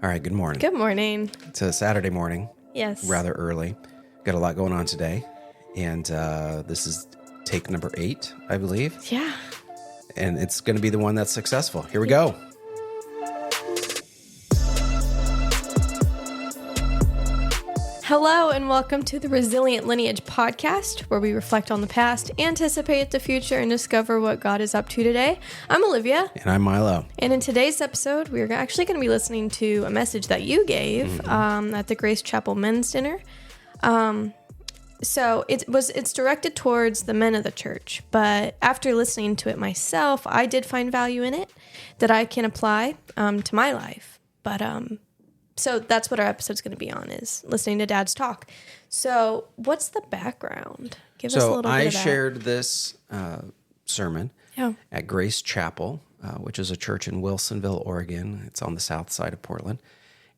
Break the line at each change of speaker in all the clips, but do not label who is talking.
All right, good morning.
Good morning.
It's a Saturday morning,
Yes.
rather early. Got a lot going on today, and this is take number 8, I believe,
Yeah.
and it's going to be the one that's successful. Here we go.
Hello and welcome to the Resilient Lineage podcast, where we reflect on the past, anticipate the future, and discover what God is up to today. I'm Olivia.
And I'm Milo.
And in today's episode, we're actually going to be listening to a message that you gave at the Grace Chapel Men's Dinner. So it's directed towards the men of the church, but after listening to it myself, I did find value in it that I can apply to my life. But so that's what our episode's going to be on, is listening to Dad's talk. So what's the background? Give us a little bit of that.
So I shared this sermon at Grace Chapel, which is a church in Wilsonville, Oregon. It's on the south side of Portland.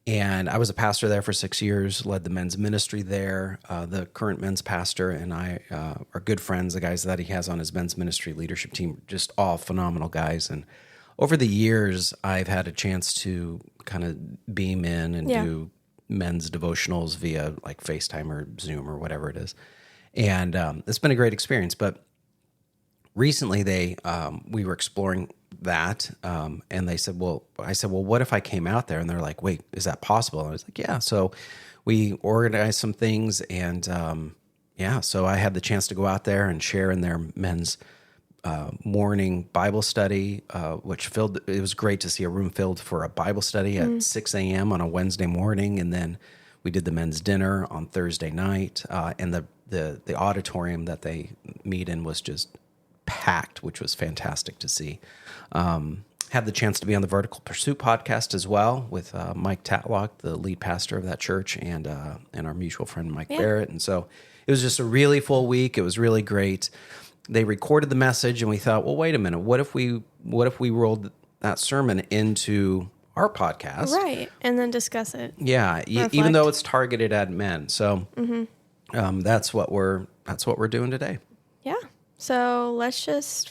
And I was a pastor there for 6 years, led the men's ministry there. The current men's pastor and I are good friends. The guys that he has on his men's ministry leadership team, just all phenomenal guys. And over the years, I've had a chance to kind of beam in and do men's devotionals via like FaceTime or Zoom or whatever it is. And it's been a great experience. But recently we were exploring that, and I said, well, what if I came out there? And they're like, wait, is that possible? And I was like, yeah. So we organized some things, and so I had the chance to go out there and share in their men's morning Bible study, it was great to see a room filled for a Bible study at 6 a.m. on a Wednesday morning. And then we did the men's dinner on Thursday night, and the auditorium that they meet in was just packed, which was fantastic to see. Had the chance to be on the Vertical Pursuit podcast as well with Mike Tatlock, the lead pastor of that church, and our mutual friend Mike Barrett. And so it was just a really full week. It was really great. They recorded the message, and we thought, well, wait a minute. What if we rolled that sermon into our podcast?
Right, and then discuss it.
Yeah, even though it's targeted at men. So that's what we're doing today.
Yeah. So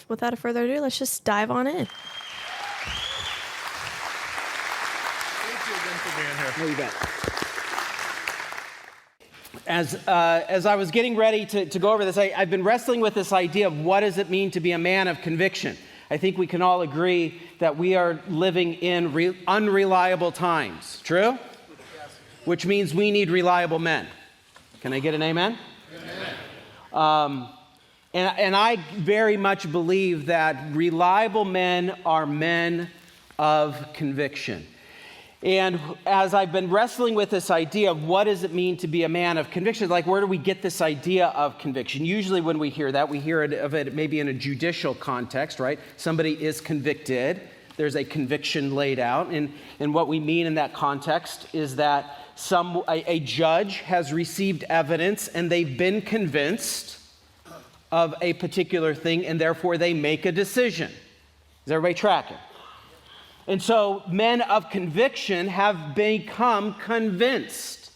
without further ado, let's just dive on in.
Thank you again for being here.
No, you bet. As I was getting ready to go over this, I've been wrestling with this idea of what does it mean to be a man of conviction. I think we can all agree that we are living in unreliable times. True? Yes. Which means we need reliable men. Can I get an amen? Amen. And I very much believe that reliable men are men of conviction. And as I've been wrestling with this idea of what does it mean to be a man of conviction, like where do we get this idea of conviction? Usually when we hear that, we hear of it maybe in a judicial context, right? Somebody is convicted. There's a conviction laid out. And what we mean in that context is that a judge has received evidence and they've been convinced of a particular thing, and therefore they make a decision. Is everybody tracking? And so men of conviction have become convinced.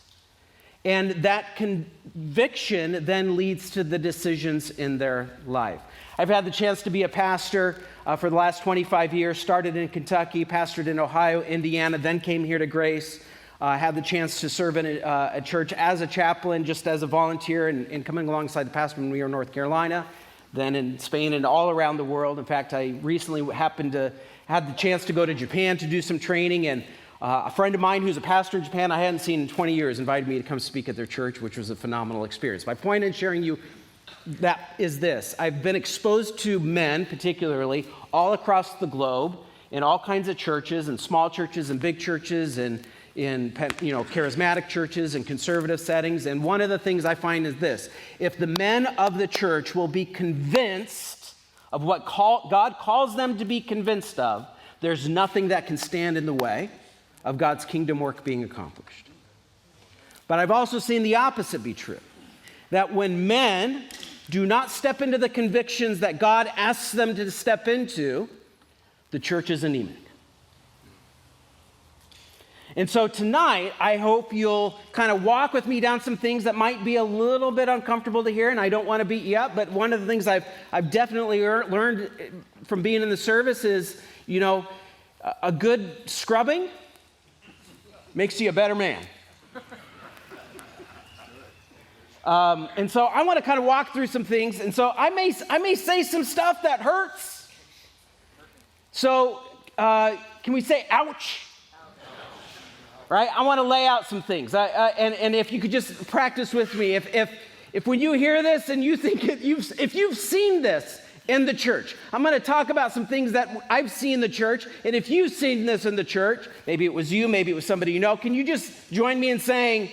And that conviction then leads to the decisions in their life. I've had the chance to be a pastor for the last 25 years, started in Kentucky, pastored in Ohio, Indiana, then came here to Grace. Had the chance to serve in a church as a chaplain, just as a volunteer, and coming alongside the pastor when we were in North Carolina, then in Spain and all around the world. In fact, I recently had the chance to go to Japan to do some training, and a friend of mine who's a pastor in Japan I hadn't seen in 20 years invited me to come speak at their church, which was a phenomenal experience. My point in sharing you that is this. I've been exposed to men, particularly, all across the globe, in all kinds of churches, and small churches and big churches, and in charismatic churches and conservative settings. And one of the things I find is this: if the men of the church will be convinced of what God calls them to be convinced of, there's nothing that can stand in the way of God's kingdom work being accomplished. But I've also seen the opposite be true, that when men do not step into the convictions that God asks them to step into, the church is anemic. And so tonight, I hope you'll kind of walk with me down some things that might be a little bit uncomfortable to hear, and I don't want to beat you up, but one of the things I've definitely learned from being in the service is, a good scrubbing Makes you a better man. And so I want to kind of walk through some things. And so I may say some stuff that hurts. So can we say ouch? Right? I want to lay out some things. And if you could just practice with me. If when you hear this and you think if you've seen this in the church, I'm going to talk about some things that I've seen in the church. And if you've seen this in the church, maybe it was you, maybe it was somebody you know, can you just join me in saying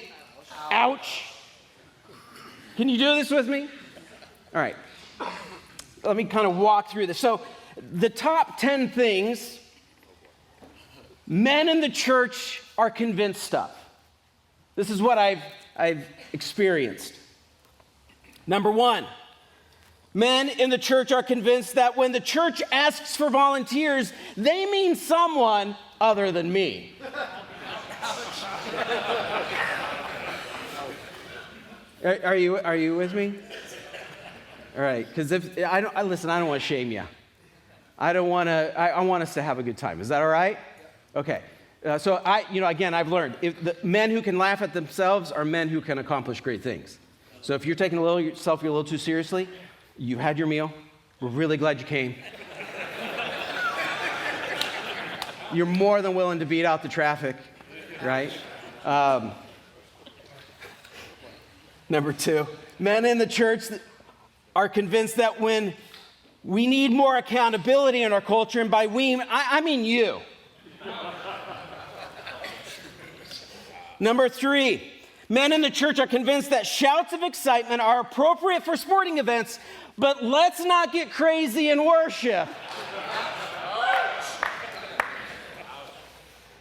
ouch? Can you do this with me? All right. Let me kind of walk through this. So the top 10 things men in the church are convinced of. This is what I've experienced. Number 1, men in the church are convinced that when the church asks for volunteers, they mean someone other than me. Are you with me? All right, because I don't want to shame you. I want us to have a good time. Is that all right? Okay. So I've learned the men who can laugh at themselves are men who can accomplish great things. So if you're taking yourself a little too seriously, you've had your meal. We're really glad you came. You're more than willing to beat out the traffic, right? Number 2, men in the church are convinced that when we need more accountability in our culture, and by we, I mean you. Number 3, men in the church are convinced that shouts of excitement are appropriate for sporting events, but let's not get crazy in worship.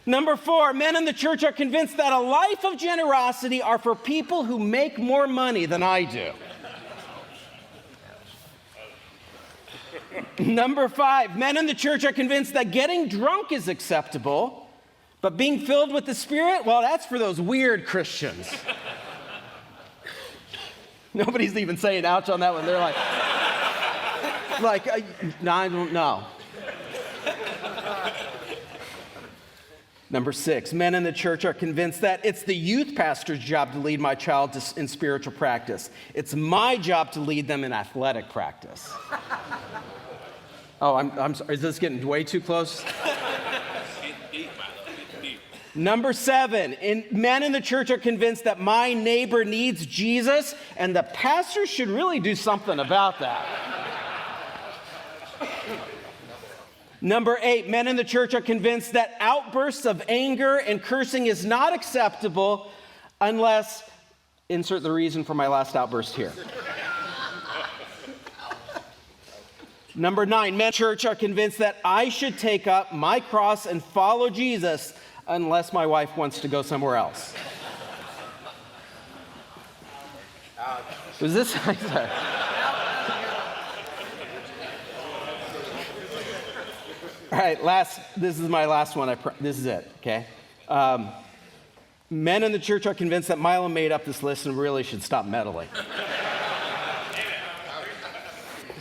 Number 4, men in the church are convinced that a life of generosity are for people who make more money than I do. Number 5, men in the church are convinced that getting drunk is acceptable, but being filled with the Spirit, well, that's for those weird Christians. Nobody's even saying ouch on that one. They're no, I don't know. Number 6, men in the church are convinced that it's the youth pastor's job to lead my child in spiritual practice. It's my job to lead them in athletic practice. Oh, I'm sorry. Is this getting way too close? Number 7, men in the church are convinced that my neighbor needs Jesus, and the pastor should really do something about that. Number 8, men in the church are convinced that outbursts of anger and cursing is not acceptable unless, insert the reason for my last outburst here. Number 9, men in the church are convinced that I should take up my cross and follow Jesus unless my wife wants to go somewhere else. Was this? All right, this is my last one. This is it, okay? Men in the church are convinced that Milo made up this list and really should stop meddling.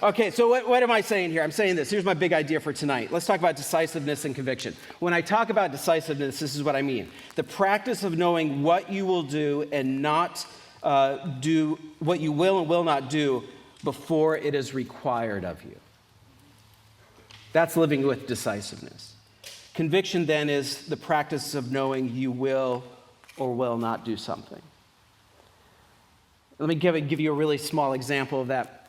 Okay, so what am I saying here? I'm saying this. Here's my big idea for tonight. Let's talk about decisiveness and conviction. When I talk about decisiveness, this is what I mean. The practice of knowing what you will do and not do, what you will and will not do before it is required of you. That's living with decisiveness. Conviction then is the practice of knowing you will or will not do something. Let me give you a really small example of that.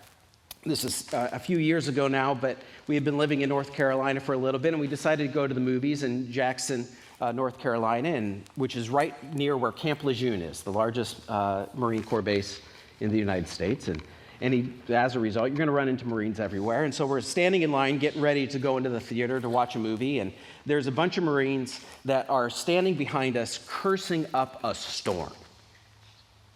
This is a few years ago now, but we had been living in North Carolina for a little bit, and we decided to go to the movies in Jackson, North Carolina, which is right near where Camp Lejeune is, the largest Marine Corps base in the United States. And as a result, you're going to run into Marines everywhere. And so we're standing in line, getting ready to go into the theater to watch a movie, and there's a bunch of Marines that are standing behind us, cursing up a storm.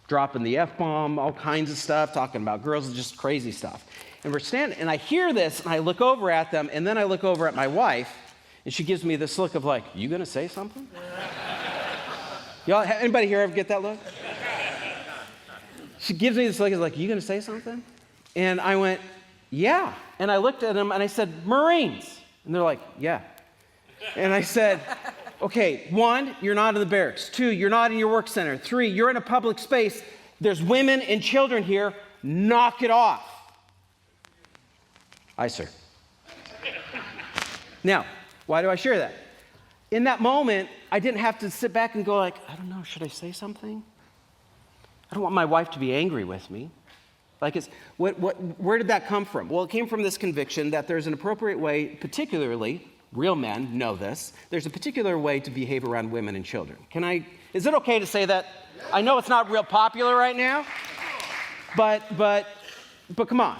Dropping the F-bomb, all kinds of stuff, talking about girls, just crazy stuff. And we're standing, and I hear this, and I look over at them, and then I look over at my wife, and she gives me this look of like, you gonna say something? Y'all, anybody here ever get that look? She gives me this look of like, you gonna say something? And I went, yeah. And I looked at them, and I said, Marines. And they're like, yeah. And I said, Okay, 1, you're not in the barracks. 2, you're not in your work center. 3, you're in a public space. There's women and children here. Knock it off. Aye, sir. Now, why do I share that? In that moment, I didn't have to sit back and go like, I don't know, should I say something? I don't want my wife to be angry with me. Like, where did that come from? Well, it came from this conviction that there's an appropriate way, particularly, real men know this, there's a particular way to behave around women and children. Is it okay to say that? I know it's not real popular right now, but come on,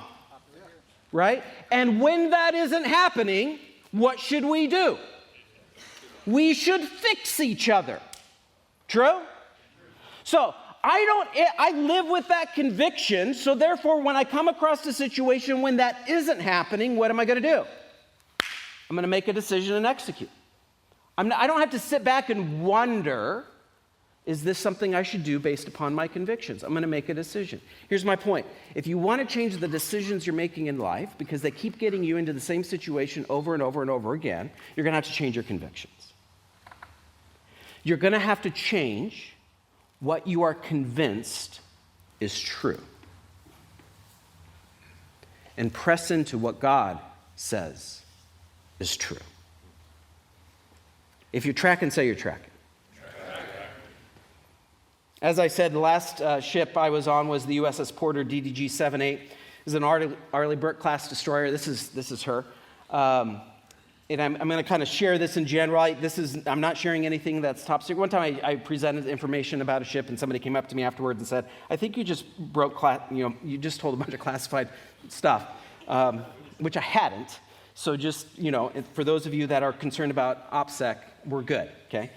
right? And when that isn't happening, what should we do? We should fix each other. True? So, I live with that conviction, so therefore when I come across a situation when that isn't happening, what am I going to do? I'm going to make a decision and execute. I don't have to sit back and wonder, is this something I should do based upon my convictions? I'm going to make a decision. Here's my point. If you want to change the decisions you're making in life because they keep getting you into the same situation over and over and over again, you're going to have to change your convictions. You're going to have to change what you are convinced is true and press into what God says is true. If you're tracking, say you're tracking. As I said, the last ship I was on was the USS Porter DDG-78. This is an Arleigh Burke-class destroyer. This is her. And I'm going to kind of share this in general. I'm not sharing anything that's top secret. One time I presented information about a ship, and somebody came up to me afterwards and said, "I think you just you just told a bunch of classified stuff," which I hadn't. So just, for those of you that are concerned about OPSEC, we're good, okay?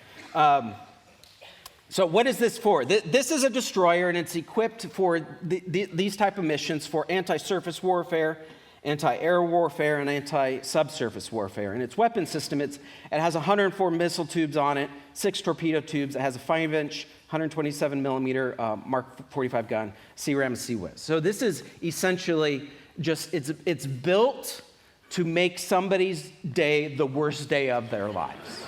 So what is this for? This is a destroyer, and it's equipped for these type of missions for anti-surface warfare, anti-air warfare, and anti-subsurface warfare. And its weapon system, it has 104 missile tubes on it, 6 torpedo tubes. It has a 5-inch, 127 millimeter Mark 45 gun, CRAM CWIS. So this is essentially just, it's built to make somebody's day the worst day of their lives.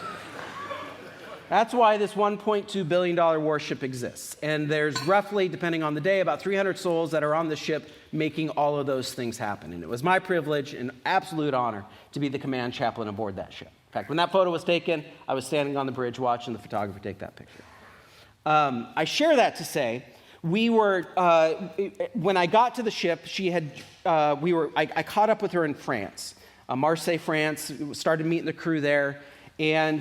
That's why this $1.2 billion warship exists. And there's roughly, depending on the day, about 300 souls that are on the ship making all of those things happen. And it was my privilege and absolute honor to be the command chaplain aboard that ship. In fact, when that photo was taken, I was standing on the bridge watching the photographer take that picture. I share that to say, when I got to the ship, I caught up with her in France, Marseille, France, started meeting the crew there. And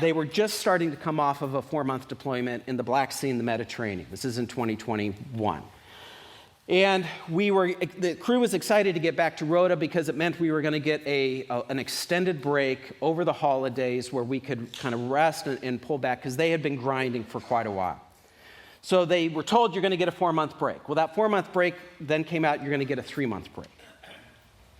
they were just starting to come off of a 4-month deployment in the Black Sea and the Mediterranean. This is in 2021. And the crew was excited to get back to Rota because it meant we were going to get an extended break over the holidays where we could kind of rest and pull back because they had been grinding for quite a while. So they were told you're going to get a 4-month break. Well, that 4-month break then came out, you're going to get a 3-month break.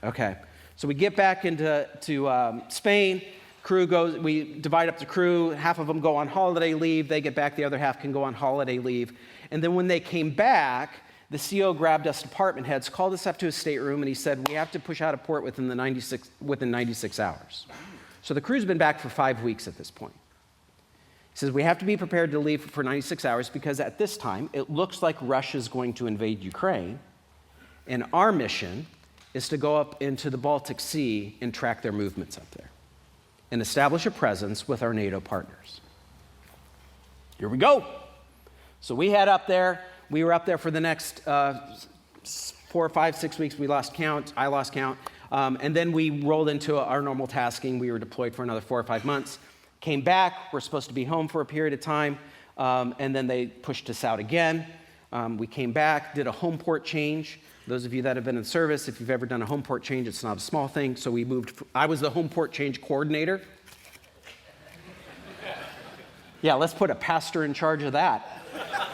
Okay, so we get back to Spain. Crew goes, we divide up the crew, half of them go on holiday leave, they get back, the other half can go on holiday leave. And then when they came back, the CO grabbed us department heads, called us up to his stateroom, and he said, we have to push out of port within 96 hours. So the crew's been back for 5 weeks at this point. He says, we have to be prepared to leave for 96 hours because at this time, it looks like Russia's going to invade Ukraine, and our mission is to go up into the Baltic Sea and track their movements up there and establish a presence with our NATO partners. Here we go. So we head up there. We were up there for the next 4, 5, 6 weeks. We lost count. I lost count. And then we rolled into our normal tasking. We were deployed for another 4 or 5 months. Came back. We're supposed to be home for a period of time. And then they pushed us out again. We came back, did a home port change. Those of you that have been in service, if you've ever done a home port change, it's not a small thing. So we moved. I was the home port change coordinator. Yeah, let's put a pastor in charge of that.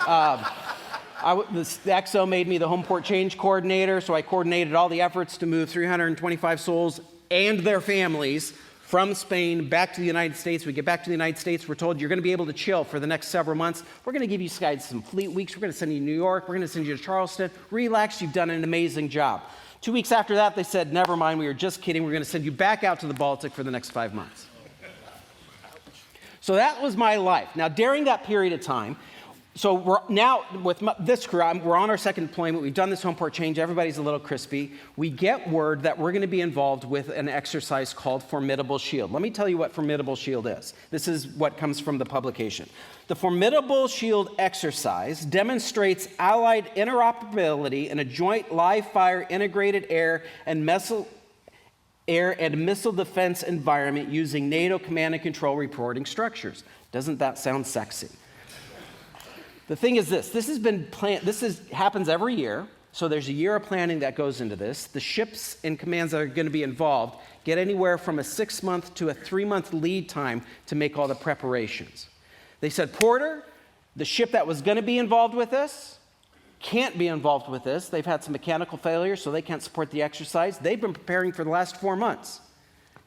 The XO made me the home port change coordinator, so I coordinated all the efforts to move 325 souls and their families from Spain back to the United States. We get back to the United States. We're told you're going to be able to chill for the next several months. We're going to give you guys some fleet weeks. We're going to send you to New York. We're going to send you to Charleston. Relax. You've done an amazing job. 2 weeks after that, they said, never mind. We were just kidding. We're going to send you back out to the Baltic for the next 5 months. So that was my life. Now, during that period of time, so we're now, with this crew, we're on our second deployment. We've done this home port change. Everybody's a little crispy. We get word that we're going to be involved with an exercise called Formidable Shield. Let me tell you what Formidable Shield is. This is what comes from the publication. The Formidable Shield exercise demonstrates Allied interoperability in a joint live-fire integrated air and missile defense environment using NATO command and control reporting structures. Doesn't that sound sexy? The thing is this has been planned, happens every year, so there's a year of planning that goes into this. The ships and commands that are going to be involved get anywhere from a 6-month to a 3-month lead time to make all the preparations. They said, Porter, the ship that was going to be involved with this, can't be involved with this. They've had some mechanical failures, so they can't support the exercise. They've been preparing for the last 4 months.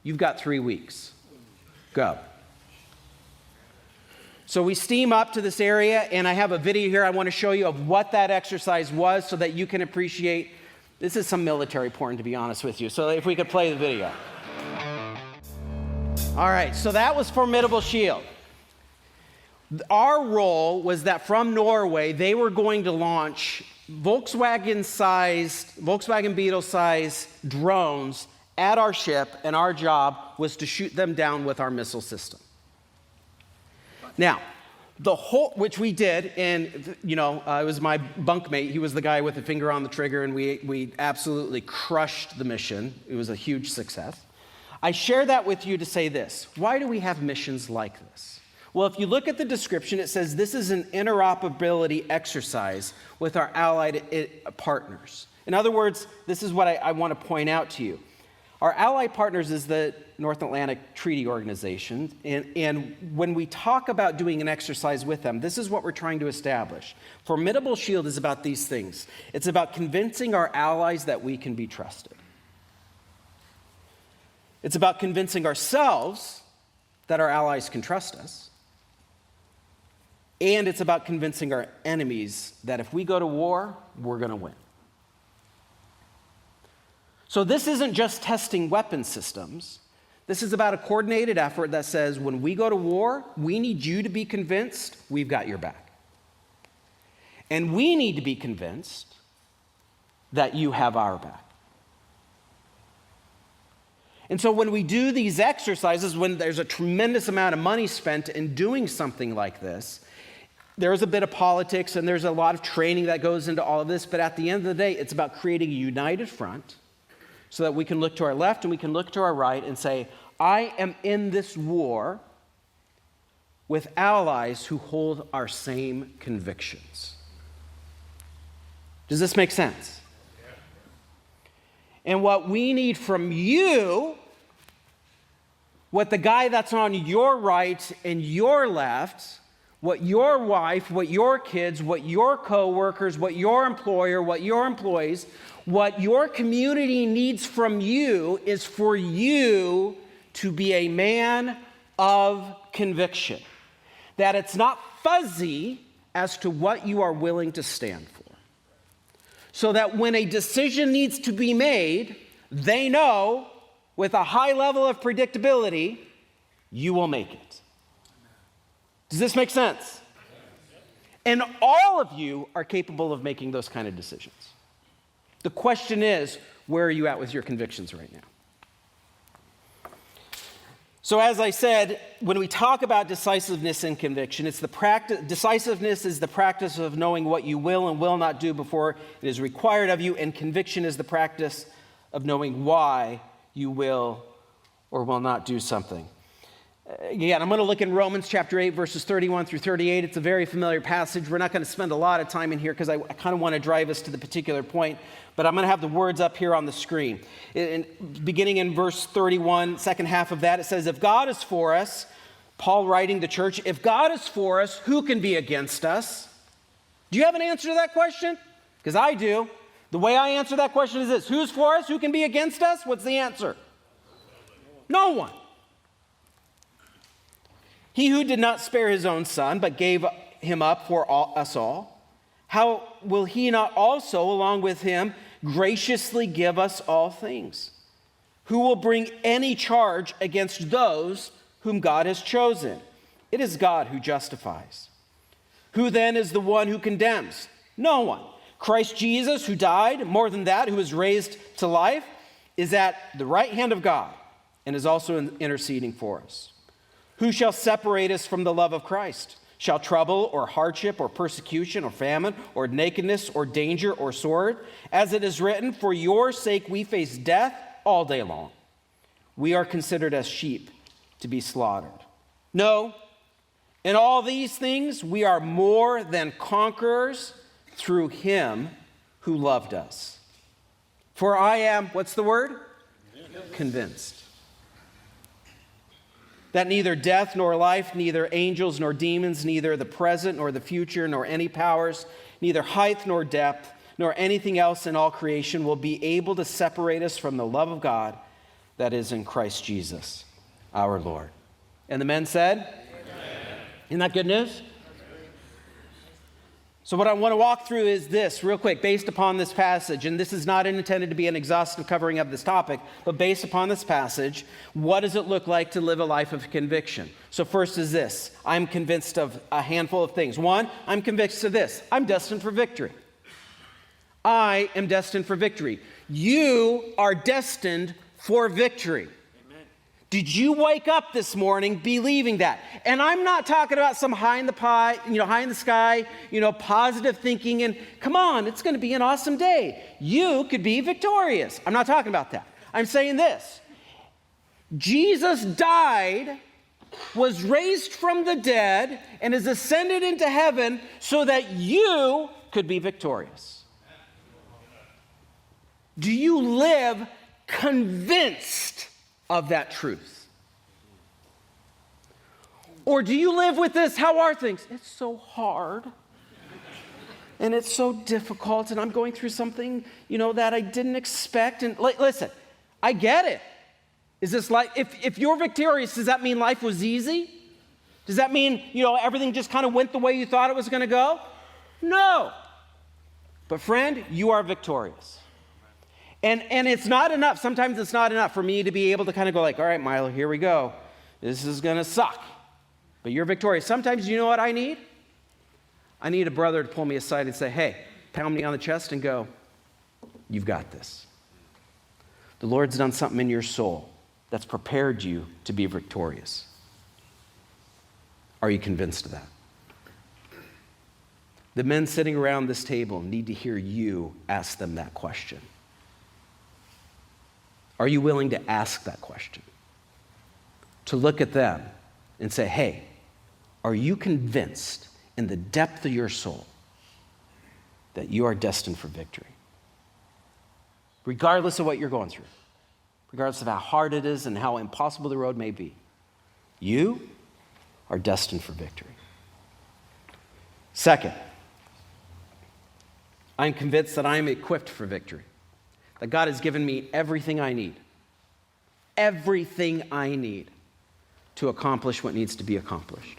You've got 3 weeks. Go. So we steam up to this area, and I have a video here I want to show you of what that exercise was so that you can appreciate. This is some military porn, to be honest with you. So if we could play the video. All right, so that was Formidable Shield. Our role was that from Norway, they were going to launch Volkswagen Beetle-sized drones at our ship, and our job was to shoot them down with our missile system. Now, which we did, and it was my bunkmate. He was the guy with the finger on the trigger, and we absolutely crushed the mission. It was a huge success. I share that with you to say this. Why do we have missions like this? Well, if you look at the description, it says this is an interoperability exercise with our allied partners. In other words, this is what I want to point out to you. Our allied partners is the North Atlantic Treaty Organization, and when we talk about doing an exercise with them, this is what we're trying to establish. Formidable Shield is about these things. It's about convincing our allies that we can be trusted. It's about convincing ourselves that our allies can trust us. And it's about convincing our enemies that if we go to war, we're going to win. So this isn't just testing weapon systems. This is about a coordinated effort that says when we go to war, we need you to be convinced we've got your back. And we need to be convinced that you have our back. And so when we do these exercises, when there's a tremendous amount of money spent in doing something like this, there's a bit of politics and there's a lot of training that goes into all of this, but at the end of the day, it's about creating a united front so that we can look to our left and we can look to our right and say, I am in this war with allies who hold our same convictions. Does this make sense? And what we need from you, what the guy that's on your right and your left, what your wife, what your kids, what your coworkers, what your employer, what your employees, what your community needs from you is for you to be a man of conviction. That it's not fuzzy as to what you are willing to stand for. So that when a decision needs to be made, they know with a high level of predictability, you will make it. Does this make sense? And all of you are capable of making those kind of decisions. The question is, where are you at with your convictions right now? So as I said, when we talk about decisiveness and conviction, it's the practice. Decisiveness is the practice of knowing what you will and will not do before it is required of you, and conviction is the practice of knowing why you will or will not do something. Again, I'm going to look in Romans chapter 8, verses 31 through 38. It's a very familiar passage. We're not going to spend a lot of time in here because I kind of want to drive us to the particular point, but I'm going to have the words up here on the screen. Beginning in verse 31, second half of that, it says, if God is for us, Paul writing to church, if God is for us, who can be against us? Do you have an answer to that question? Because I do. The way I answer that question is this: who's for us? Who can be against us? What's the answer? No one. He who did not spare his own son, but gave him up for us all, how will he not also, along with him, graciously give us all things? Who will bring any charge against those whom God has chosen? It is God who justifies. Who then is the one who condemns? No one. Christ Jesus, who died, more than that, who was raised to life, is at the right hand of God and is also interceding for us. Who shall separate us from the love of Christ? Shall trouble or hardship or persecution or famine or nakedness or danger or sword? As it is written, for your sake we face death all day long. We are considered as sheep to be slaughtered. No, in all these things we are more than conquerors through him who loved us. For I am, what's the word? Convinced. That neither death nor life, neither angels nor demons, neither the present nor the future, nor any powers, neither height nor depth, nor anything else in all creation will be able to separate us from the love of God that is in Christ Jesus, our Lord. And the men said, Amen. Isn't that good news? So what I want to walk through is this real quick, based upon this passage, and this is not intended to be an exhaustive covering of this topic, but based upon this passage, what does it look like to live a life of conviction? So first is this: I'm convinced of a handful of things. One, I'm convinced of this: I'm destined for victory. I am destined for victory. You are destined for victory. Did you wake up this morning believing that? And I'm not talking about some high in the sky, positive thinking and come on, it's going to be an awesome day. You could be victorious. I'm not talking about that. I'm saying this: Jesus died, was raised from the dead, and is ascended into heaven so that you could be victorious. Do you live convinced of that truth? Or do you live with this, how are things? It's so hard. And it's so difficult, and I'm going through something, that I didn't expect. And listen, I get it. Is this like, if you're victorious, does that mean life was easy? Does that mean, everything just kind of went the way you thought it was going to go? No. But friend, you are victorious. And it's not enough. Sometimes it's not enough for me to be able to kind of go like, all right, Milo, here we go. This is going to suck. But you're victorious. Sometimes you know what I need? I need a brother to pull me aside and say, hey, pound me on the chest and go, you've got this. The Lord's done something in your soul that's prepared you to be victorious. Are you convinced of that? The men sitting around this table need to hear you ask them that question. Are you willing to ask that question? To look at them and say, hey, are you convinced in the depth of your soul that you are destined for victory? Regardless of what you're going through, regardless of how hard it is and how impossible the road may be, you are destined for victory. Second, I'm convinced that I am equipped for victory. That God has given me everything I need to accomplish what needs to be accomplished.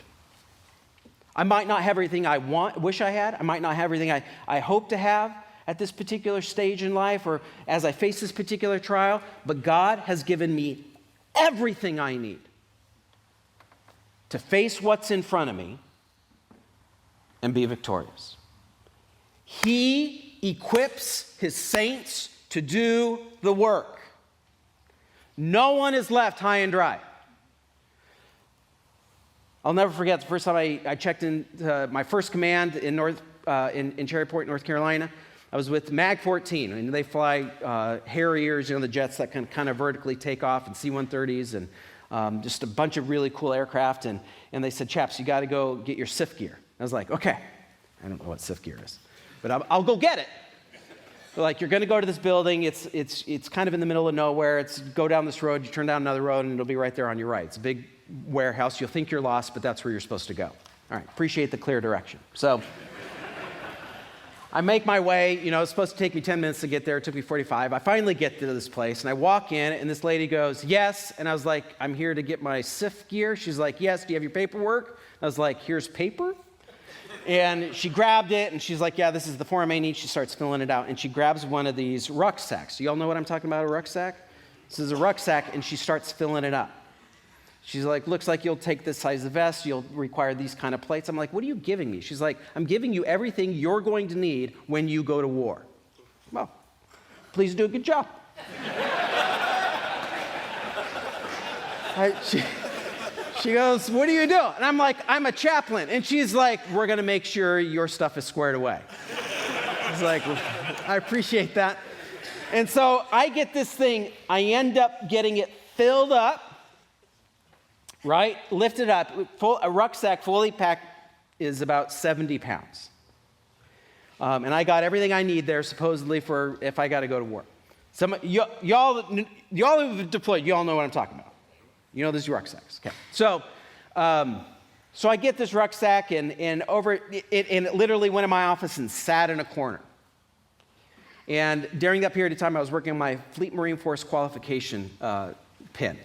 I might not have everything I wish I had. I might not have everything I hope to have at this particular stage in life or as I face this particular trial, but God has given me everything I need to face what's in front of me and be victorious. He equips his saints to do the work. No one is left high and dry. I'll never forget the first time I checked in my first command in Cherryport, North Carolina. I was with MAG 14, and they fly Harriers, the jets that can kind of vertically take off, and C-130s, and just a bunch of really cool aircraft. And they said, chaps, you got to go get your SIF gear. I was like, okay. I don't know what SIF gear is, but I'll go get it. They're like, you're going to go to this building. It's kind of in the middle of nowhere. Go down this road. You turn down another road, and it'll be right there on your right. It's a big warehouse. You'll think you're lost, but that's where you're supposed to go. All right, appreciate the clear direction. So I make my way. It's supposed to take me 10 minutes to get there. It took me 45. I finally get to this place, and I walk in, and this lady goes, yes. And I was like, I'm here to get my SIF gear. She's like, yes. Do you have your paperwork? I was like, here's paper. And she grabbed it, and she's like, yeah, this is the form I need. She starts filling it out, and she grabs one of these rucksacks. You all know what I'm talking about, a rucksack? This is a rucksack, and she starts filling it up. She's like, looks like you'll take this size of vest. You'll require these kind of plates. I'm like, what are you giving me? She's like, I'm giving you everything you're going to need when you go to war. Well, please do a good job. She goes, what do you do? And I'm like, I'm a chaplain. And she's like, we're going to make sure your stuff is squared away. I was like, I appreciate that. And so I get this thing. I end up getting it filled up, right? Lifted up. A rucksack fully packed is about 70 pounds. And I got everything I need there, supposedly, for if I got to go to war. Y'all who've deployed, y'all know what I'm talking about. You know, these rucksacks. Okay. So I get this rucksack, and it literally went in my office and sat in a corner. And during that period of time, I was working on my Fleet Marine Force qualification pin,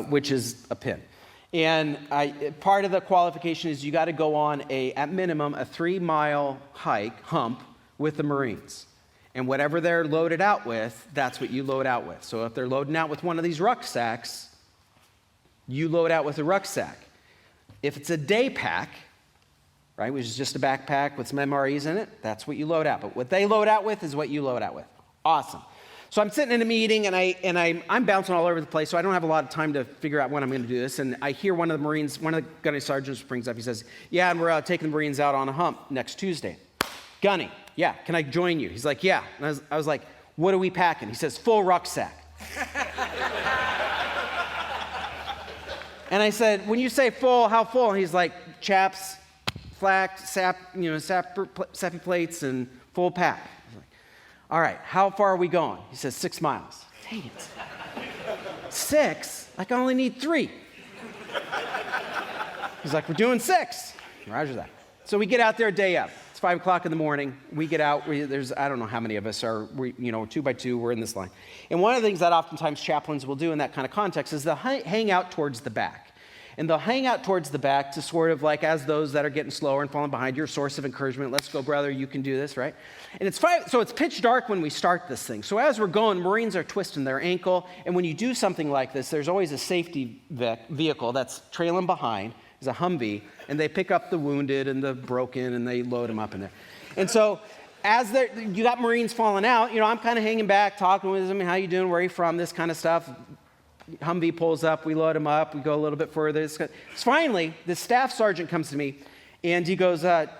which is a pin. And part of the qualification is you got to go on at minimum, a 3-mile hump with the Marines. And whatever they're loaded out with, that's what you load out with. So if they're loading out with one of these rucksacks, you load out with a rucksack. If it's a day pack, right, which is just a backpack with some MREs in it, that's what you load out. But what they load out with is what you load out with. Awesome. So I'm sitting in a meeting, and I'm bouncing all over the place, so I don't have a lot of time to figure out when I'm going to do this. And I hear one of the gunny sergeants brings up, he says, yeah, and we're taking the Marines out on a hump next Tuesday. Gunny, yeah, can I join you? He's like, yeah. And I was like, what are we packing? He says, full rucksack. And I said, when you say full, how full? And he's like, chaps, flak, sappy plates, and full pack. I was like, all right, how far are we going? He says, 6 miles. Dang it. 6? Like, I only need 3. He's like, we're doing 6. Roger that. So we get out there day up. It's 5 o'clock in the morning. We get out. I don't know how many of us are, 2 by 2, we're in this line. And one of the things that oftentimes chaplains will do in that kind of context is they'll hang out towards the back. And they'll hang out towards the back to sort of like, as those that are getting slower and falling behind, your source of encouragement. Let's go, brother, you can do this, right? And it's pitch dark when we start this thing. So as we're going, Marines are twisting their ankle. And when you do something like this, there's always a safety vehicle that's trailing behind. It's a Humvee. And they pick up the wounded and the broken, and they load them up in there. And so as you got Marines falling out, I'm kind of hanging back, talking with them, how you doing, where are you from, this kind of stuff. Humvee pulls up, we load him up, we go a little bit further. Finally, the staff sergeant comes to me, and he goes, we're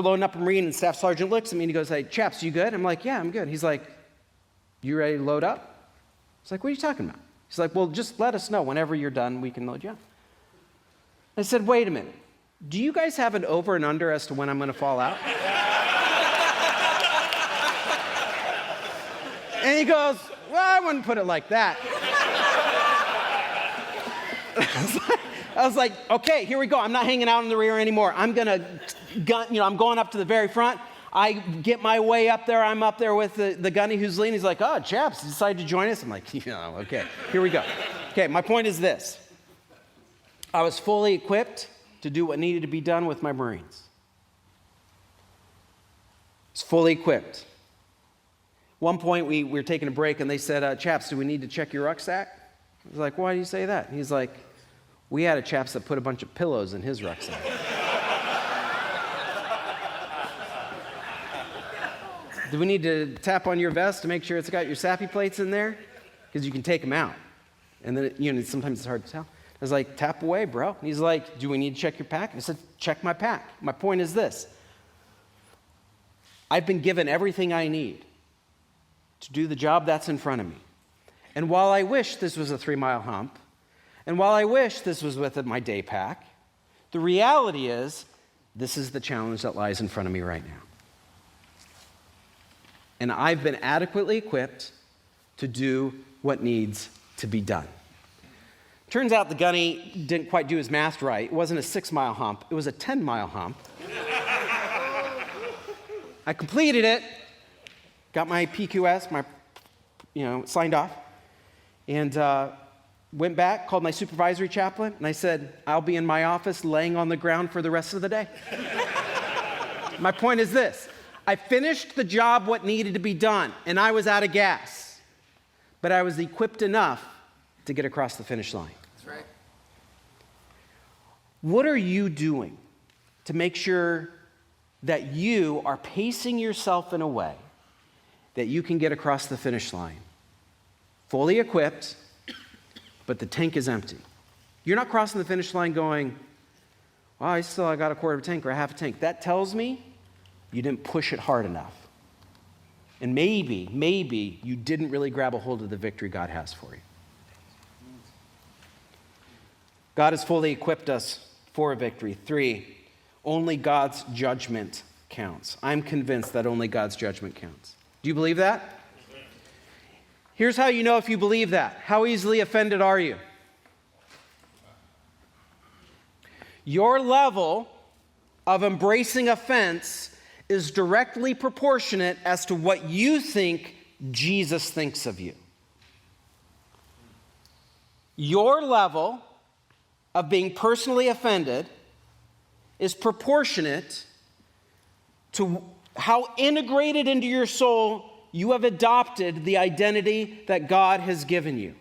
loading up a Marine, and staff sergeant looks at me, and he goes, hey, chaps, you good? I'm like, yeah, I'm good. He's like, you ready to load up? I was like, what are you talking about? He's like, well, just let us know. Whenever you're done, we can load you up. I said, wait a minute. Do you guys have an over and under as to when I'm going to fall out? And he goes, well, I wouldn't put it like that. I was like, okay, here we go. I'm not hanging out in the rear anymore. I'm going to I'm going up to the very front. I get my way up there. I'm up there with the gunny who's leading. He's like, oh, chaps, you decided to join us? I'm like, okay, here we go. Okay, my point is this. I was fully equipped to do what needed to be done with my Marines. It's fully equipped. One point, we were taking a break, and they said, chaps, do we need to check your rucksack? I was like, why do you say that? He's like, we had a chaps that put a bunch of pillows in his rucksack. Do we need to tap on your vest to make sure it's got your sappy plates in there? Because you can take them out. And then, sometimes it's hard to tell. I was like, tap away, bro. And he's like, do we need to check your pack? I said, check my pack. My point is this. I've been given everything I need to do the job that's in front of me. And while I wish this was a 3-mile hump, and while I wish this was with my day pack, the reality is this is the challenge that lies in front of me right now. And I've been adequately equipped to do what needs to be done. Turns out the gunny didn't quite do his math right. It wasn't a 6-mile hump. It was a 10-mile hump. I completed it, got my PQS, signed off, and went back, called my supervisory chaplain, and I said, I'll be in my office laying on the ground for the rest of the day. My point is this. I finished the job what needed to be done, and I was out of gas. But I was equipped enough to get across the finish line.
That's right.
What are you doing to make sure that you are pacing yourself in a way that you can get across the finish line fully equipped, but the tank is empty? You're not crossing the finish line going, well, I got a quarter of a tank or a half a tank. That tells me you didn't push it hard enough. And maybe you didn't really grab a hold of the victory God has for you. God has fully equipped us for a victory. 3, only God's judgment counts. I'm convinced that only God's judgment counts. Do you believe that? Here's how you know if you believe that. How easily offended are you? Your level of embracing offense is directly proportionate as to what you think Jesus thinks of you. Your level of being personally offended is proportionate to how integrated into your soul you have adopted the identity that God has given you.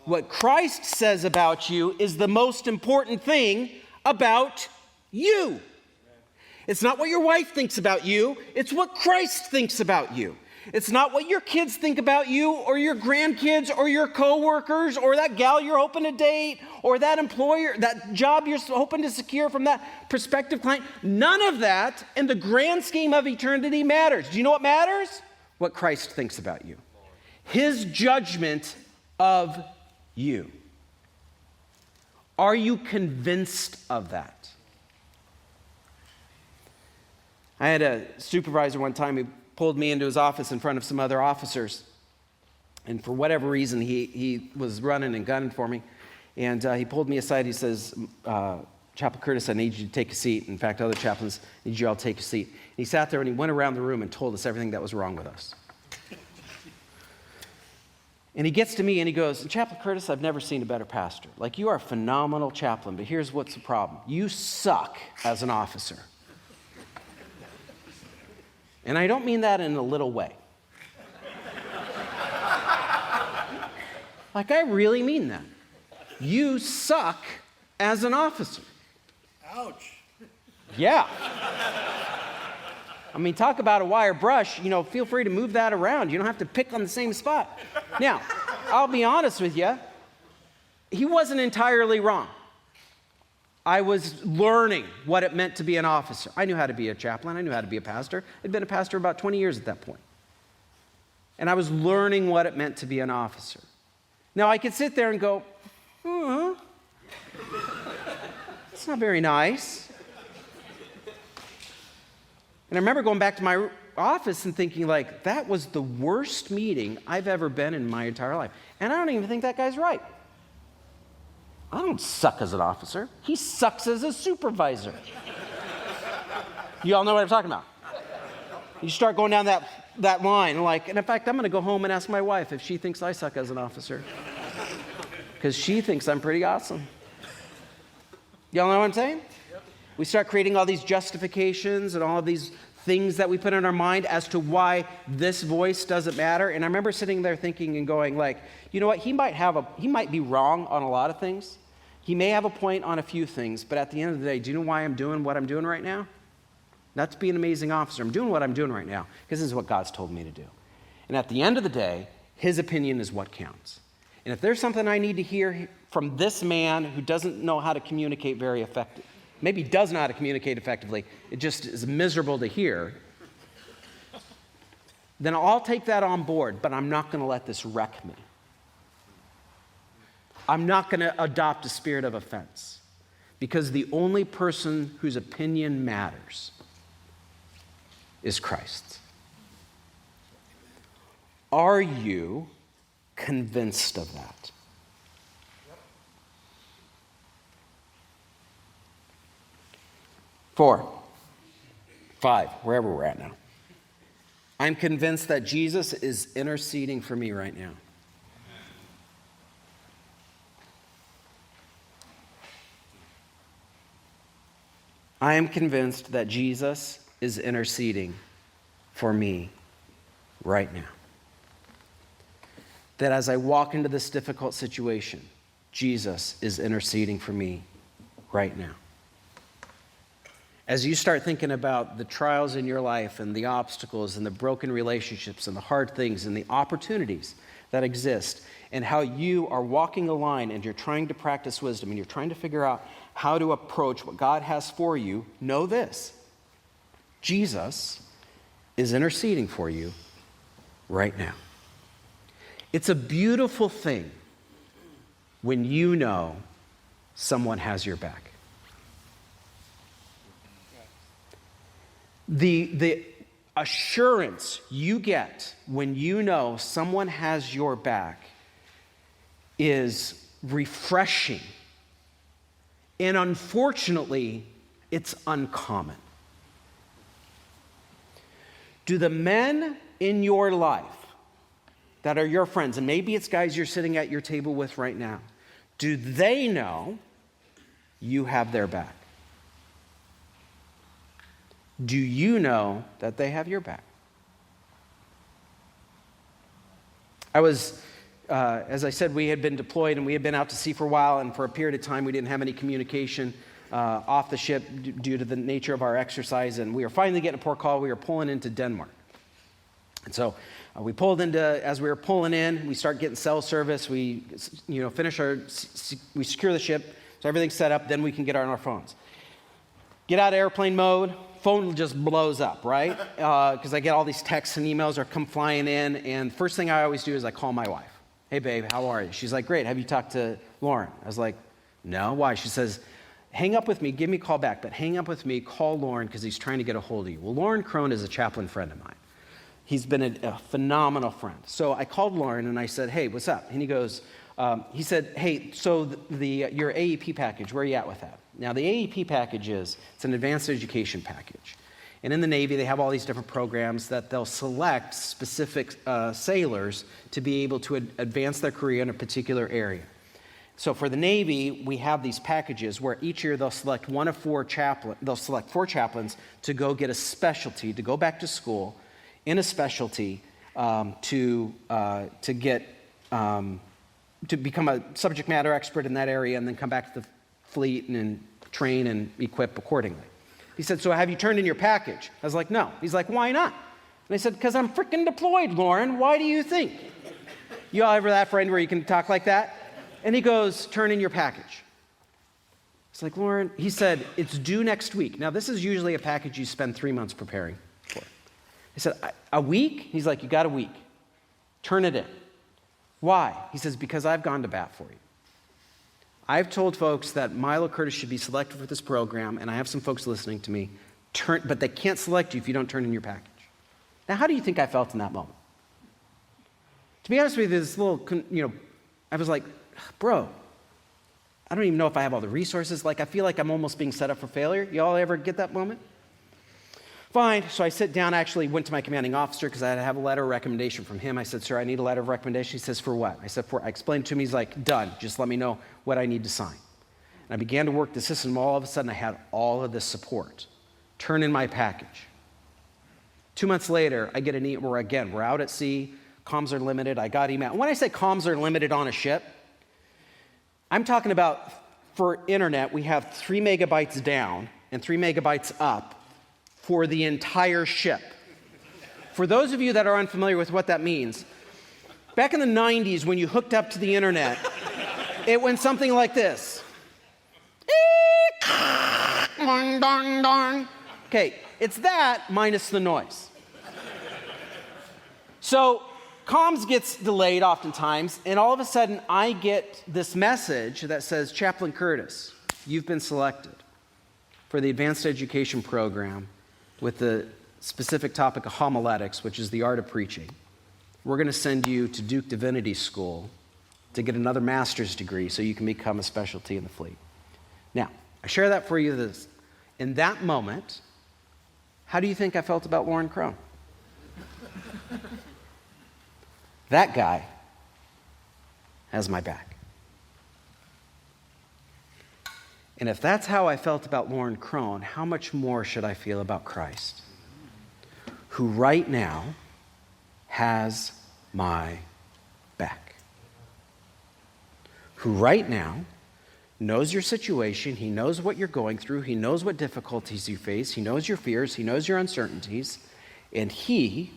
What Christ says about you is the most important thing about you. It's not what your wife thinks about you, it's what Christ thinks about you. It's not what your kids think about you or your grandkids or your coworkers or that gal you're hoping to date or that employer, that job you're hoping to secure from that prospective client. None of that in the grand scheme of eternity matters. Do you know what matters? What Christ thinks about you. His judgment of you. Are you convinced of that? I had a supervisor one time who pulled me into his office in front of some other officers. And for whatever reason, he was running and gunning for me. And he pulled me aside. He says, Chaplain Curtis, I need you to take a seat. In fact, other chaplains, I need you all to take a seat. And he sat there and he went around the room and told us everything that was wrong with us. And he gets to me and he goes, Chaplain Curtis, I've never seen a better pastor. Like, you are a phenomenal chaplain, but here's what's the problem. You suck as an officer. And I don't mean that in a little way. Like, I really mean that. You suck as an officer.
Ouch.
Yeah. I mean, talk about a wire brush, feel free to move that around. You don't have to pick on the same spot. Now, I'll be honest with you. He wasn't entirely wrong. I was learning what it meant to be an officer. I knew how to be a chaplain. I knew how to be a pastor. I'd been a pastor about 20 years at that point. And I was learning what it meant to be an officer. Now, I could sit there and go, it's not very nice. And I remember going back to my office and thinking, like, that was the worst meeting I've ever been in my entire life. And I don't even think that guy's right. I don't suck as an officer. He sucks as a supervisor. You all know what I'm talking about. You start going down that line, and in fact, I'm going to go home and ask my wife if she thinks I suck as an officer. Because she thinks I'm pretty awesome. Y'all know what I'm saying? Yep. We start creating all these justifications and all of these things that we put in our mind as to why this voice doesn't matter. And I remember sitting there thinking and going, like, you know what? He might be wrong on a lot of things. He may have a point on a few things, but at the end of the day, do you know why I'm doing what I'm doing right now? Not to be an amazing officer. I'm doing what I'm doing right now because this is what God's told me to do. And at the end of the day, his opinion is what counts. And if there's something I need to hear from this man who doesn't know how to communicate very effectively, maybe does know how to communicate effectively, it just is miserable to hear, then I'll take that on board, but I'm not going to let this wreck me. I'm not going to adopt a spirit of offense because the only person whose opinion matters is Christ. Are you convinced of that? Four, five, wherever we're at now. I'm convinced that Jesus is interceding for me right now. I am convinced that Jesus is interceding for me right now. That as I walk into this difficult situation, Jesus is interceding for me right now. As you start thinking about the trials in your life and the obstacles and the broken relationships and the hard things and the opportunities that exist, and how you are walking a line and you're trying to practice wisdom and you're trying to figure out how to approach what God has for you, know this: Jesus is interceding for you right now. It's a beautiful thing when you know someone has your back. The assurance you get when you know someone has your back is refreshing. And unfortunately, it's uncommon. Do the men in your life that are your friends, and maybe it's guys you're sitting at your table with right now, do they know you have their back? Do you know that they have your back? As I said, we had been deployed and we had been out to sea for a while, and for a period of time we didn't have any communication off the ship due to the nature of our exercise, and we were finally getting a port call. We were pulling into Denmark. And so we pulled into, as we were pulling in, we start getting cell service. We finish we secure the ship, so everything's set up, then we can get on our phones. Get out of airplane mode, phone just blows up, right? Because I get all these texts and emails are come flying in, and first thing I always do is I call my wife. Hey babe, how are you? She's like, great, have you talked to Lauren? I was like, no, why? She says, hang up with me, give me a call back, but hang up with me, call Lauren because he's trying to get a hold of you. Well, Lauren Crone is a chaplain friend of mine. He's been a phenomenal friend. So I called Lauren and I said, hey, what's up? And he goes, he said, hey, so your AEP package, where are you at with that? Now the AEP package it's an advanced education package. And in the Navy, they have all these different programs that they'll select specific sailors to be able to advance their career in a particular area. So for the Navy, we have these packages where each year they'll select four chaplains to go get a specialty, to go back to school in a specialty to become a subject matter expert in that area and then come back to the fleet and train and equip accordingly. He said, so have you turned in your package? I was like, no. He's like, why not? And I said, because I'm freaking deployed, Lauren. Why do you think? You all ever that friend where you can talk like that? And he goes, turn in your package. It's like, Lauren, he said, it's due next week. Now, this is usually a package you spend 3 months preparing for. I said, a week? He's like, you got a week. Turn it in. Why? He says, because I've gone to bat for you. I've told folks that Milo Curtis should be selected for this program, and I have some folks listening to me, but they can't select you if you don't turn in your package. Now, how do you think I felt in that moment? To be honest with you, this little, I was like, bro, I don't even know if I have all the resources. Like, I feel like I'm almost being set up for failure. Y'all ever get that moment? Fine. So I sit down, I actually went to my commanding officer because I had to have a letter of recommendation from him. I said, sir, I need a letter of recommendation. He says, for what? I said, I explained to him. He's like, done. Just let me know what I need to sign. And I began to work the system. All of a sudden, I had all of this support. Turn in my package. 2 months later, I get an email where, again, we're out at sea. Comms are limited. I got email. And when I say comms are limited on a ship, I'm talking about for internet, we have 3 megabytes down and 3 megabytes up for the entire ship. For those of you that are unfamiliar with what that means, back in the 90s when you hooked up to the internet, it went something like this. Okay, it's that minus the noise. So comms gets delayed oftentimes, and all of a sudden I get this message that says, Chaplain Curtis, you've been selected for the advanced education program with the specific topic of homiletics, which is the art of preaching. We're going to send you to Duke Divinity School to get another master's degree so you can become a specialty in the fleet. Now, I share that for you. In that moment, how do you think I felt about Lauren Crone? That guy has my back. And if that's how I felt about Lauren Crone, how much more should I feel about Christ, who right now has my back? Who right now knows your situation. He knows what you're going through. He knows what difficulties you face. He knows your fears. He knows your uncertainties. And he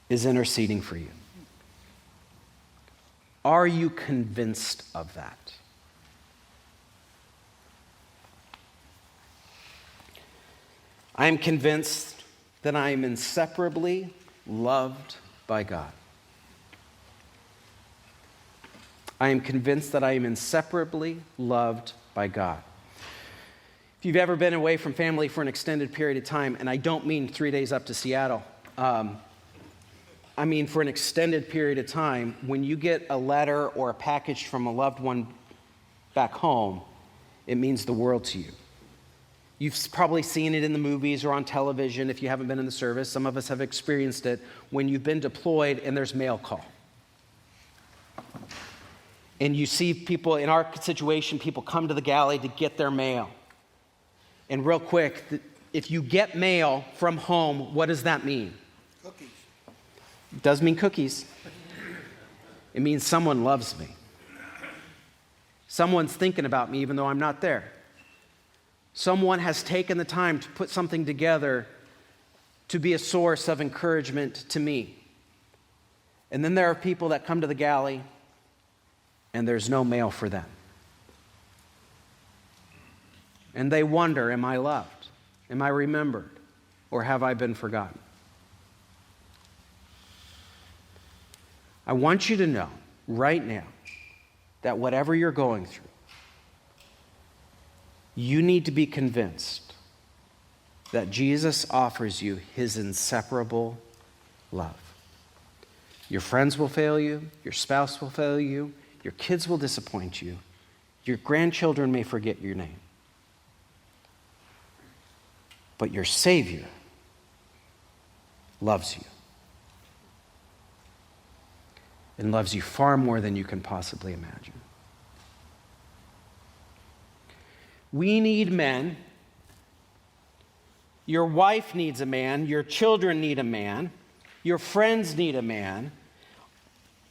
is interceding for you. Are you convinced of that? I am convinced that I am inseparably loved by God. I am convinced that I am inseparably loved by God. If you've ever been away from family for an extended period of time, and I don't mean 3 days up to Seattle, I mean for an extended period of time, when you get a letter or a package from a loved one back home, it means the world to you. You've probably seen it in the movies or on television if you haven't been in the service. Some of us have experienced it when you've been deployed and there's mail call. And you see people, in our situation, people come to the galley to get their mail. And real quick, if you get mail from home, what does that mean?
Cookies.
It does mean cookies. It means someone loves me. Someone's thinking about me even though I'm not there. Someone has taken the time to put something together to be a source of encouragement to me. And then there are people that come to the galley and there's no mail for them. And they wonder, am I loved? Am I remembered? Or have I been forgotten? I want you to know right now that whatever you're going through, you need to be convinced that Jesus offers you his inseparable love. Your friends will fail you, your spouse will fail you, your kids will disappoint you, your grandchildren may forget your name. But your Savior loves you. And loves you far more than you can possibly imagine. We need men. Your wife needs a man. Your children need a man. Your friends need a man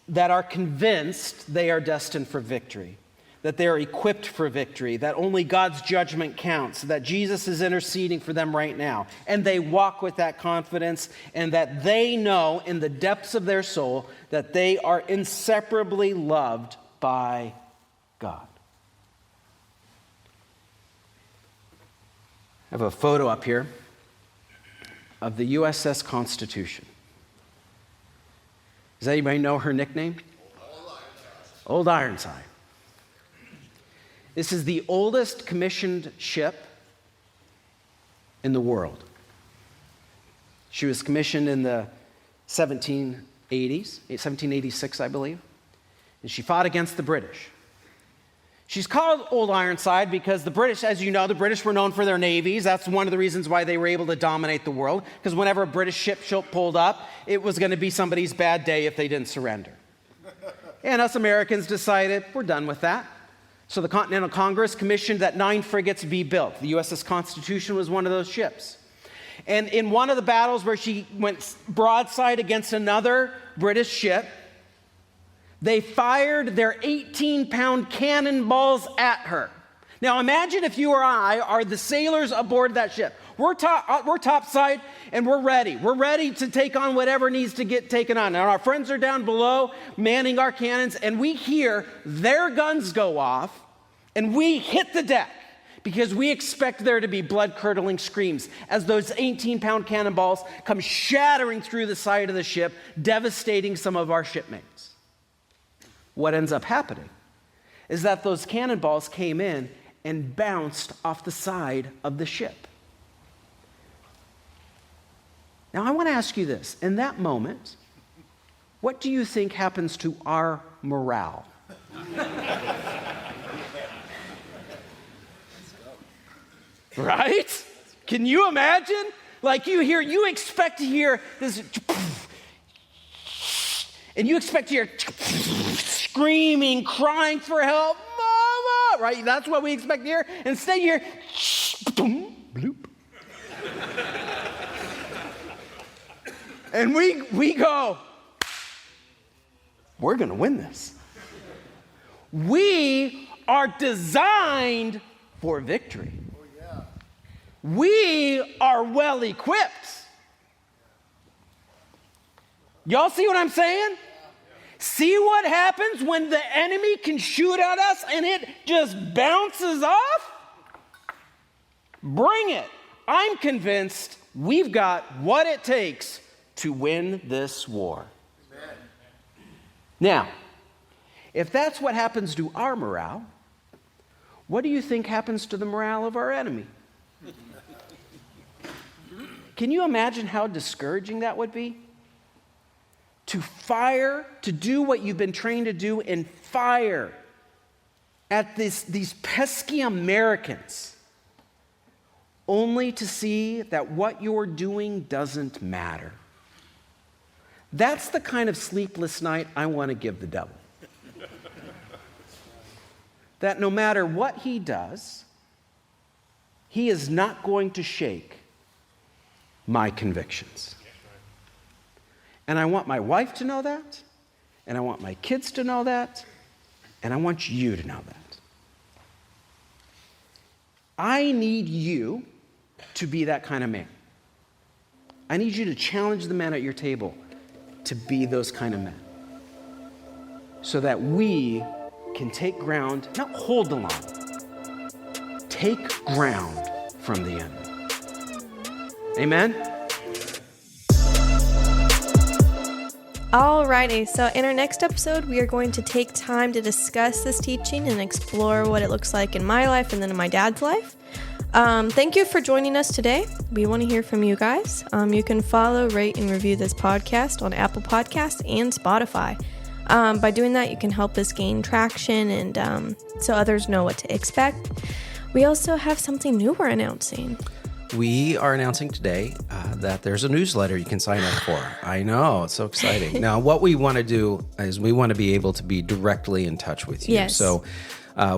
that are convinced they are destined for victory, that they are equipped for victory, that only God's judgment counts, that Jesus is interceding for them right now. And they walk with that confidence, and that they know in the depths of their soul that they are inseparably loved by God. I have a photo up here of the USS Constitution. Does anybody know her nickname? Old Ironside. This is the oldest commissioned ship in the world. She was commissioned in the 1780s, 1786, I believe, and she fought against the British. She's called Old Ironside because the British, as you know, the British were known for their navies. That's one of the reasons why they were able to dominate the world, because whenever a British ship pulled up, it was going to be somebody's bad day if they didn't surrender. And us Americans decided, we're done with that. So the Continental Congress commissioned that 9 frigates be built. The USS Constitution was one of those ships. And in one of the battles where she went broadside against another British ship, they fired their 18-pound cannonballs at her. Now imagine if you or I are the sailors aboard that ship. We're topside and we're ready. We're ready to take on whatever needs to get taken on. Now our friends are down below manning our cannons, and we hear their guns go off and we hit the deck because we expect there to be blood-curdling screams as those 18-pound cannonballs come shattering through the side of the ship, devastating some of our shipmates. What ends up happening is that those cannonballs came in and bounced off the side of the ship. Now, I want to ask you this. In that moment, what do you think happens to our morale? Right? Can you imagine? Like you expect to hear this, and you expect to hear screaming, crying for help, mama, right? That's what we expect to hear. Instead, you hear, bloop. And we go, we're going to win this. We are designed for victory. We are well equipped. Y'all see what I'm saying? See what happens when the enemy can shoot at us and it just bounces off? Bring it. I'm convinced we've got what it takes to win this war. Amen. Now, if that's what happens to our morale, what do you think happens to the morale of our enemy? Can you imagine how discouraging that would be? To fire, to do what you've been trained to do and fire at these pesky Americans, only to see that what you're doing doesn't matter. That's the kind of sleepless night I want to give the devil. That no matter what he does, he is not going to shake my convictions. And I want my wife to know that, and I want my kids to know that, and I want you to know that. I need you to be that kind of man. I need you to challenge the men at your table to be those kind of men, so that we can take ground, not hold the line, take ground from the enemy. Amen?
Alrighty, so in our next episode, we are going to take time to discuss this teaching and explore what it looks like in my life and then in my dad's life. Thank you for joining us today. We want to hear from you guys. You can follow, rate, and review this podcast on Apple Podcasts and Spotify. By doing that, you can help us gain traction and so others know what to expect. We also have something new we're announcing.
We are announcing today that there's a newsletter you can sign up for. I know, it's so exciting. Now, what we want to do is we want to be able to be directly in touch with you.
Yes.
So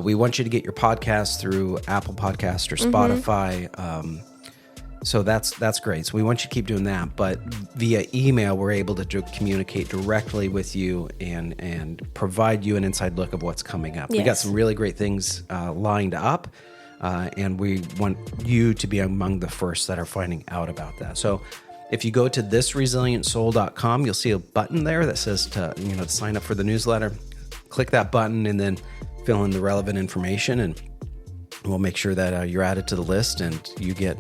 we want you to get your podcast through Apple Podcast or Spotify. So that's great. So we want you to keep doing that. But via email, we're able to communicate directly with you and provide you an inside look of what's coming up.
Yes.
We got some really great things lined up. And we want you to be among the first that are finding out about that. So if you go to thisresilientsoul.com, you'll see a button there that says to sign up for the newsletter. Click that button and then fill in the relevant information, and we'll make sure that you're added to the list and you get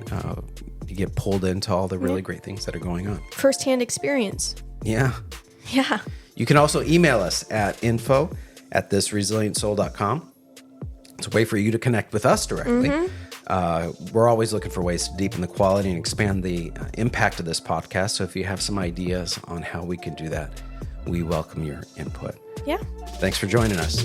pulled into all the really great things that are going on.
First-hand experience.
Yeah.
Yeah.
You can also email us at info@thisresilientsoul.com. It's a way for you to connect with us directly. We're always looking for ways to deepen the quality and expand the impact of this podcast. So if you have some ideas on how we can do that, we welcome your input.
Yeah.
Thanks for joining us.